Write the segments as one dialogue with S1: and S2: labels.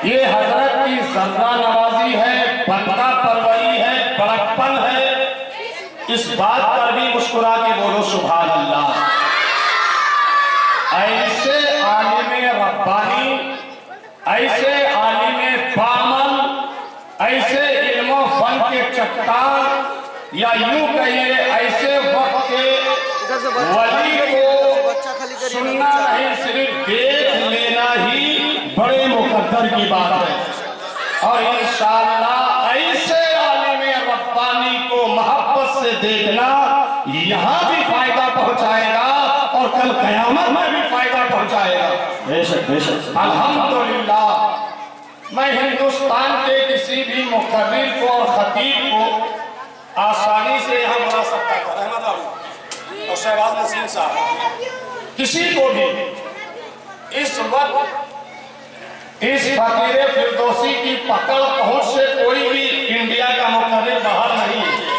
S1: یہ حضرت کی ذرہ نوازی ہے، بندہ پروری ہے، بڑکپن ہے، اس بات پر بھی مسکرا کے بولو سبحان اللہ۔ ایسے عالم ربانی، ایسے عالم بامل، ایسے علم و فن کے چٹان، یا یوں کہیے ایسے وقت کے ولی کو سننا نہیں صرف دیکھ لینا ہی بڑے مقدر کی بات ہے، اور انشاءاللہ ایسے عالم ربانی کو محبت سے دیکھنا یہاں بھی فائدہ پہنچائے گا اور کل قیامت میں بھی فائدہ پہنچائے گا۔ بے شک بے شک۔ الحمدللہ میں ہندوستان کے کسی بھی مقرر کو اور خطیب کو آسانی سے یہاں بلا سکتا تھا، رحمت اللہ اور شہباز نسیم صاحب، کسی کو بھی اس وقت اس فقیر فردوسی کی پکڑ پہنچ سے کوئی بھی انڈیا کا مقرر باہر نہیں ہے،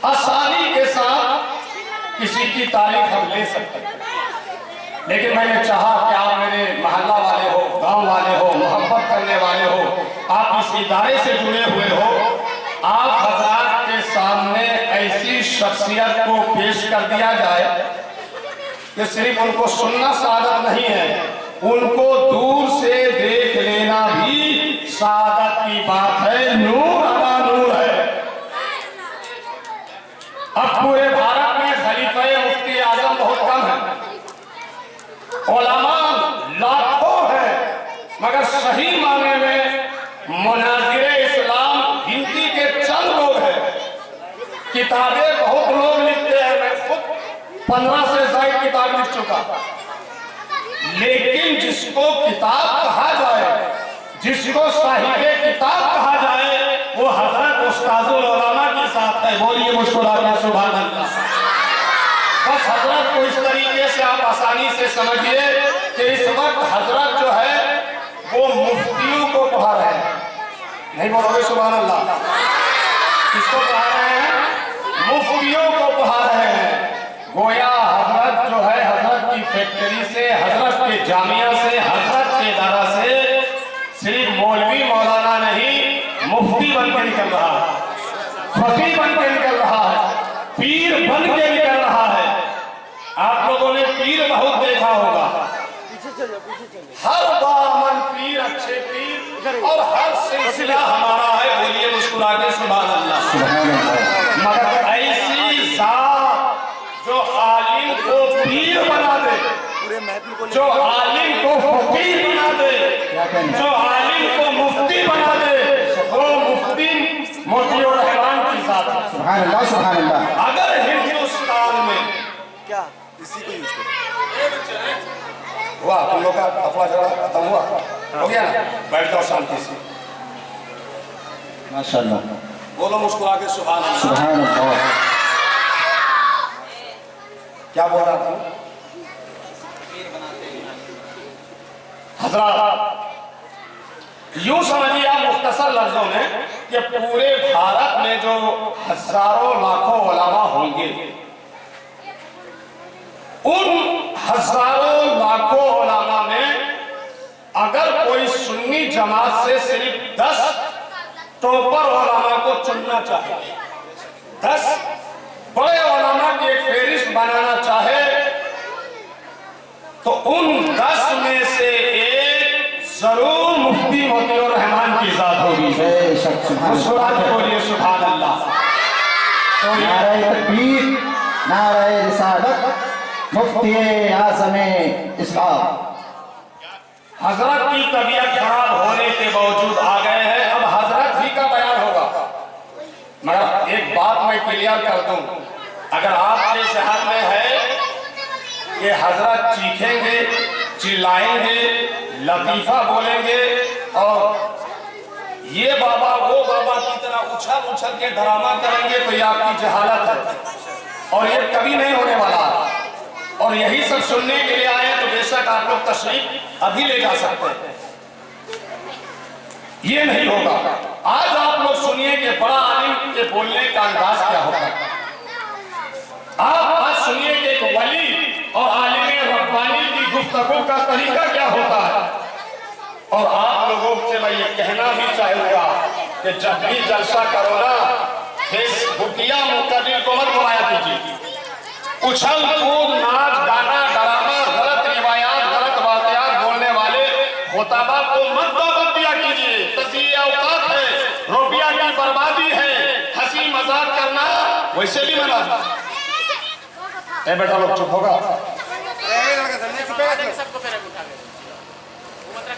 S1: آسانی کے ساتھ کسی کی تاریخ ہم لے سکتے ہیں، لیکن میں نے چاہا کہ آپ میرے محلہ والے ہو، گاؤں والے ہو، محبت کرنے والے ہو، آپ اس ادارے سے جڑے ہوئے ہو، آپ حضرات کے سامنے ایسی شخصیت کو پیش کر دیا جائے کہ صرف ان کو سننا سعادت نہیں ہے، ان کو دور سے دیکھ لینا بھی سعادت کی بات ہے، نور علا نور ہے۔ اب پورے بھارت میں خلیفہ مفتی اعظم بہت کم ہیں، علماء لاکھوں ہیں، مگر صحیح معنی میں مناظر اسلام ہندی کے چند لوگ ہیں، کتابیں بہت لوگ لکھتے ہیں، میں خود 15 سے زائد کتاب لکھ چکا، لیکن جس کو کتاب کہا جائے، جس کو صاحب کتاب کہا جائے، وہ حضرت استاذ العلماء کی ذات ہے۔ بولیے مسکرا کے سبحان اللہ۔ بس حضرت کو اس طریقے سے آپ آسانی سے سمجھیے کہ اس وقت حضرت جو ہے وہ مفتیوں کو پڑھا رہے ہیں، نہیں بولو گے سبحان اللہ؟ کس کو پڑھا رہے ہیں؟ مفتیوں کو پڑھا رہے ہیں۔ گویا حضرت جو ہے حضرت کی فیکٹری سے، حضرت کے جامعہ سے، حضرت کے ادارہ سے صرف مولوی مولانا نہیں، مفتی بن کے نکل رہا ہے، فقیہ بن کے نکل رہا ہے، پیر بن کے نکل رہا ہے۔ آپ لوگوں نے پیر بہت دیکھا ہوگا، ہر بامن پیر، اچھے پیر، اور ہر سلسلہ ہمارا ہے، بولیے مسکرا کے سبحان اللہ۔ مگر ایسی ذات جو عالم کو پیر بنا دے، جو عالم کو فقیر بنا دے، جو عالم کو مفتی بنا دے، وہ مفتی موتی الرحمان کی ذات ہے۔
S2: سبحان اللہ سبحان اللہ۔
S1: اگر ہندوستان میں
S3: کیا اسی کو یوز کریں
S1: ہوا، تم لوگ کا افواہ جڑا ختم ہوا، ہو گیا نا؟ بیٹھ جاؤ شانتی سے،
S2: ماشاءاللہ،
S1: بولو مسکرا کے سبحان اللہ۔
S2: سبحان اللہ۔
S1: کیا بول رہا تھا حضرات؟ یوں سمجھیے آپ مختصر لفظوں میں کہ پورے بھارت میں جو ہزاروں لاکھوں علماء ہوں گے، ان ہزاروں لاکھوں علماء میں اگر کوئی سنی جماعت سے صرف 10 ٹوپر علماء کو چننا چاہے، 10 بڑے علماء کی ایک فہرست بنانا چاہے، تو ان 10 میں سے ایک ضرور مفتی موتی الرحمان کی ذات ہوگی۔
S2: بے شک سبحان
S1: مسکرا کے
S2: اللہ۔
S1: بولیے سبحان اللہ۔
S2: نعرہ تکبیر، نعرہ رسالت، مفتی اعظم اسلام۔
S1: حضرت کی طبیعت خراب ہونے کے باوجود آ گئے ہیں، اب حضرت ہی کا بیان ہوگا، مگر ایک بات میں کلیئر کر دوں، اگر آپ کے ذہن میں ہے کہ حضرت چیخیں گے، چلائیں گے، لطیفہ بولیں گے اور یہ بابا وہ بابا کی طرح اچھل اچھل کے ڈرامہ کریں گے، تو یہ آپ کی جہالت ہے اور یہ کبھی نہیں ہونے والا، اور یہی سب سننے کے لیے آئے تو بے شک آپ لوگ تشریف ابھی لے جا سکتے ہیں، یہ نہیں ہوگا۔ آج آپ لوگ سنیے کہ بڑا عالم کے بولنے کا انداز کیا ہوتا ہے، آپ آج سنیے کہ ایک ولی اور عالم ربانی کی گفتگو کا طریقہ کیا ہوتا ہے۔ اور آپ لوگوں سے میں یہ کہنا بھی چاہوں گا کہ جب بھی جلسہ کرو نا فیس بکیا مقرر کو مت گھمایا کیجیے، اچھل کود ناچ گانا ڈرامہ غلط روایات غلط واقعات بولنے والے خطبہ کو مت دعوت دیا کیجیے، تضییع اوقات ہے، روپیہ کی بربادی ہے، ہنسی مذاق کرنا ویسے بھی منع ہے۔ اے بیٹا لوگ چپ ہوگا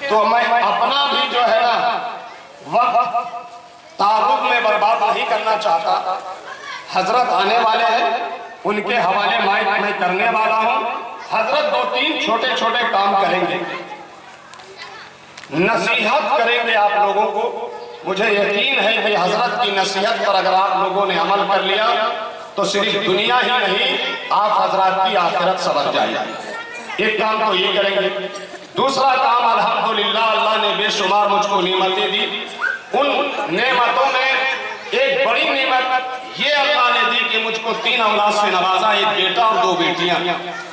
S1: تو میں اپنا بھی جو ہے نا وقت تعارف میں برباد نہیں کرنا چاہتا۔ حضرت آنے والے ہیں، ان کے حوالے میں کرنے والا ہوں۔ حضرت دو تین چھوٹے چھوٹے کام کریں گے، نصیحت کریں گے آپ لوگوں کو۔ مجھے یقین ہے کہ حضرت کی نصیحت پر اگر آپ لوگوں نے عمل کر لیا تو صرف دنیا ہی نہیں آپ حضرات کی آخرت سنور جائے گی۔ ایک کام تو یہ کریں گے۔ دوسرا کام الحمدللہ اللہ نے بے شمار مجھ کو نعمتیں دی، ان نعمتوں میں ایک بڑی نعمت یہ اللہ نے دی کہ مجھ کو 3 اولاد سے نوازا، ایک بیٹا اور 2 بیٹیاں،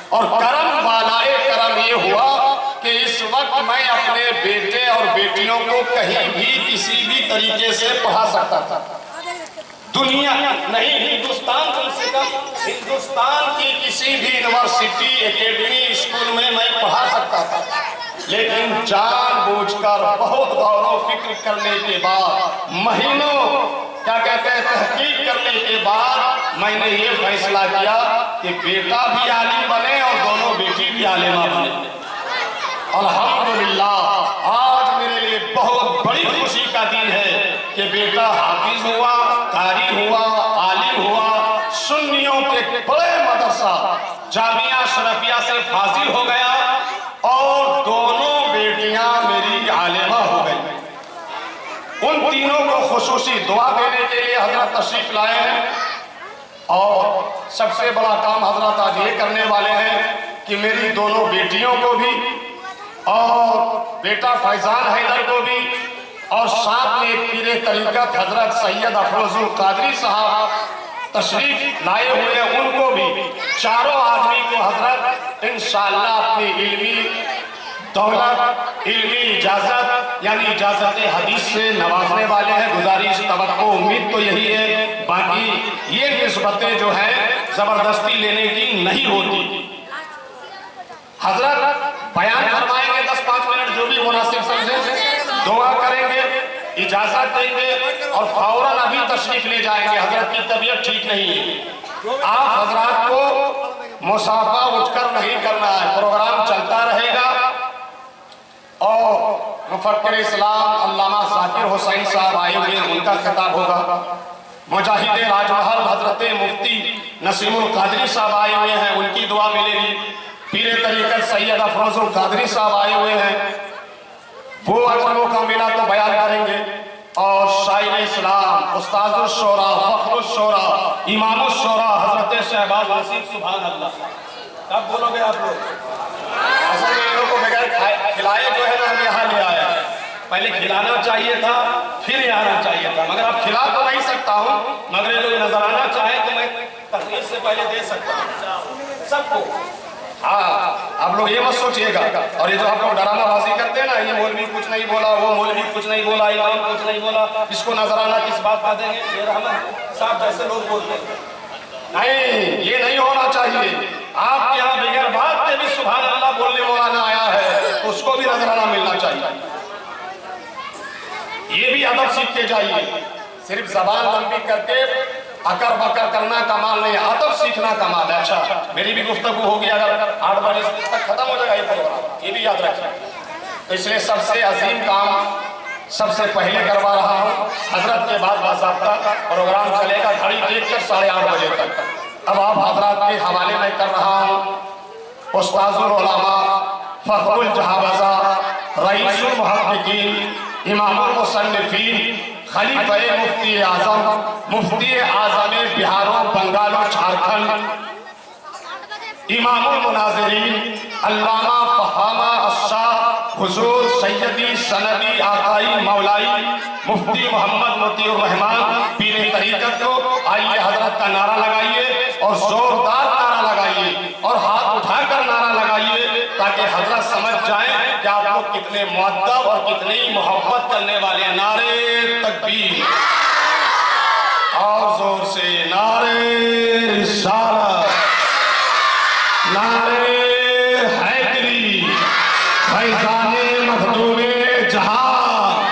S1: اور کرم بالائے کرم یہ ہوا کہ اس وقت میں اپنے بیٹے اور بیٹیوں کو کہیں بھی کسی بھی طریقے سے پڑھا سکتا تھا۔ دنیا نہیں، ہندوستان کم سے کم ہندوستان کی کسی بھی یونیورسٹی اکیڈمی اسکول میں پڑھا سکتا تھا، لیکن جان بوجھ کر بہت غور و فکر کرنے کے بعد مہینوں کیا کہتے ہیں تحقیق کرنے کے بعد میں نے یہ فیصلہ کیا کہ بیٹا بھی عالم بنے اور دونوں بیٹی بھی عالمہ بنے۔ الحمدللہ آج میرے لیے بہت بڑی خوشی کا دن ہے کہ بیٹا حافظ ہوا، قاری ہوا، عالم ہوا، سنیوں کے بڑے مدرسہ جامعہ شرفیہ سے فاضل ہو گیا، اور دونوں بیٹیاں میری عالمہ ہو گئی۔ ان تینوں کو خصوصی دعا دینے کے لیے حضرت تشریف لائے ہیں، اور سب سے بڑا کام حضرت آج یہ کرنے والے ہیں کہ میری دونوں بیٹیوں کو بھی اور بیٹا فیضان حیدر کو بھی، اور ساتھ میں ایک پیر طریقت حضرت سید افروز القادری صاحب تشریف لائے ہوئے ہیں، ان کو بھی چاروں آدمی کو حضرت انشاءاللہ اپنی علمی دولت، علمی اجازت یعنی اجازت حدیث سے نوازنے والے ہیں۔ گزارش توقع امید تو یہی ہے، باقی یہ نسبتیں جو ہیں زبردستی لینے کی نہیں ہوتی۔ حضرت بیان فرمائیں گے 10-5 منٹ جو بھی مناسب سمجھیں، دعا کریں گے، اجازت دیں گے، اور فوراً ابھی تشریف لے جائیں گے۔ حضرت کی طبیعت ٹھیک نہیں ہے، آپ حضرات کو مسافہ اٹھ کر نہیں کرنا ہے، پروگرام چلتا رہے گا۔ اور مفکر اسلام علامہ ذاکر حسین صاحب آئے ہوئے ہیں، ان کا خطاب ہوگا۔ مجاہد راج محل حضرت مفتی نسیم القادری صاحب آئے ہوئے ہیں، ان کی دعا ملے گی۔ پیر طریقت سید افروز القادری صاحب آئے ہوئے ہیں، وہ اگر موقع ملا تو بیان کریں گے۔ اور شاعر اسلام، استاد الشورا، فخر الشورا، امام الشورا حضرت شہباز نصیر، سبحان اللہ۔ کب بولو گے آپ لوگ؟ اصل میں انہوں کو بغیر کھلائے جو ہے نا ہم یہاں لے آئے ہیں، پہلے کھلانا چاہیے تھا پھر یہ آنا چاہیے تھا، مگر اب کھلا تو نہیں سکتا ہوں، مگر یہ لوگ نظر آنا چاہیں تو میں تقریر سے پہلے دے سکتا ہوں سب کو۔ ہاں آپ لوگ یہ مت سوچئے گا، اور یہ جو آپ لوگ ڈرامہ بازی کرتے ہیں نا، یہ مولوی کچھ نہیں بولا، وہ مولوی کچھ نہیں بولا، امام کچھ نہیں بولا، اس کو نظرانہ کس بات کا دیں گے؟ یہ رحمت صاحب جیسے لوگ بولتے ہیں، نہیں یہ نہیں ہونا چاہیے۔ آپ کے یہاں بغیر بات کے بھی سبحان اللہ بولنے مولانا آیا ہے تو اس کو بھی نظرانہ ملنا چاہیے۔ یہ بھی ادب سیکھ کے جائیے، صرف زبان لمبی کر کے اکر بکر کرنا کمال نہیں، ادب سیکھنا کمال ہے۔ اچھا میری بھی گفتگو ہوگی، اگر 8 بجے تک ختم ہو جائے گا یہ پروگرام، یہ بھی یاد رکھیں۔ تو اس لیے سب سے عظیم کام سب سے پہلے کروا رہا ہوں، حضرت کے بعد باضابطہ پروگرام چلے گا گھڑی دیکھ کر 8:30 بجے تک۔ اب آپ حضرات کے حوالے میں کر رہا ہوں استاذ العلماء، فخر الجہابذہ، رئیس المحققین، امام المصنفین، خلیفہ مفتی اعظم، مفتی اعظم بہار و بنگال و جھارکھنڈ، امام المناظرین، علامہ فہامہ الشاہ حضور سیدی سندی آقائی مولائی مفتی محمد مطیع الرحمان پیر طریقت کو آئیے حضرت کا نعرہ لگائیے، اور زوردار نعرہ لگائیے، اور ہاتھ اٹھا کر نعرہ لگائیے، تاکہ حضرت سمجھ جائیں کہ آپ لوگ کتنے مؤدب اور کتنی محبت کرنے والے ہیں۔ نعرے تکبیر اور زور سے نعرے رسالت، نعرے حیدری، فیضان مخدوم جہاں،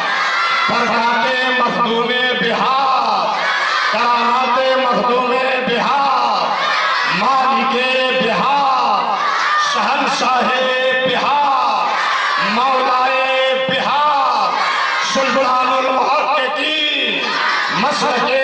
S1: برکات مخدوم بہار، کرامات مخدوم بہار، مالک بہار، شہنشاہ بہار، مولائے بہار، سلطان المحققین، مسلک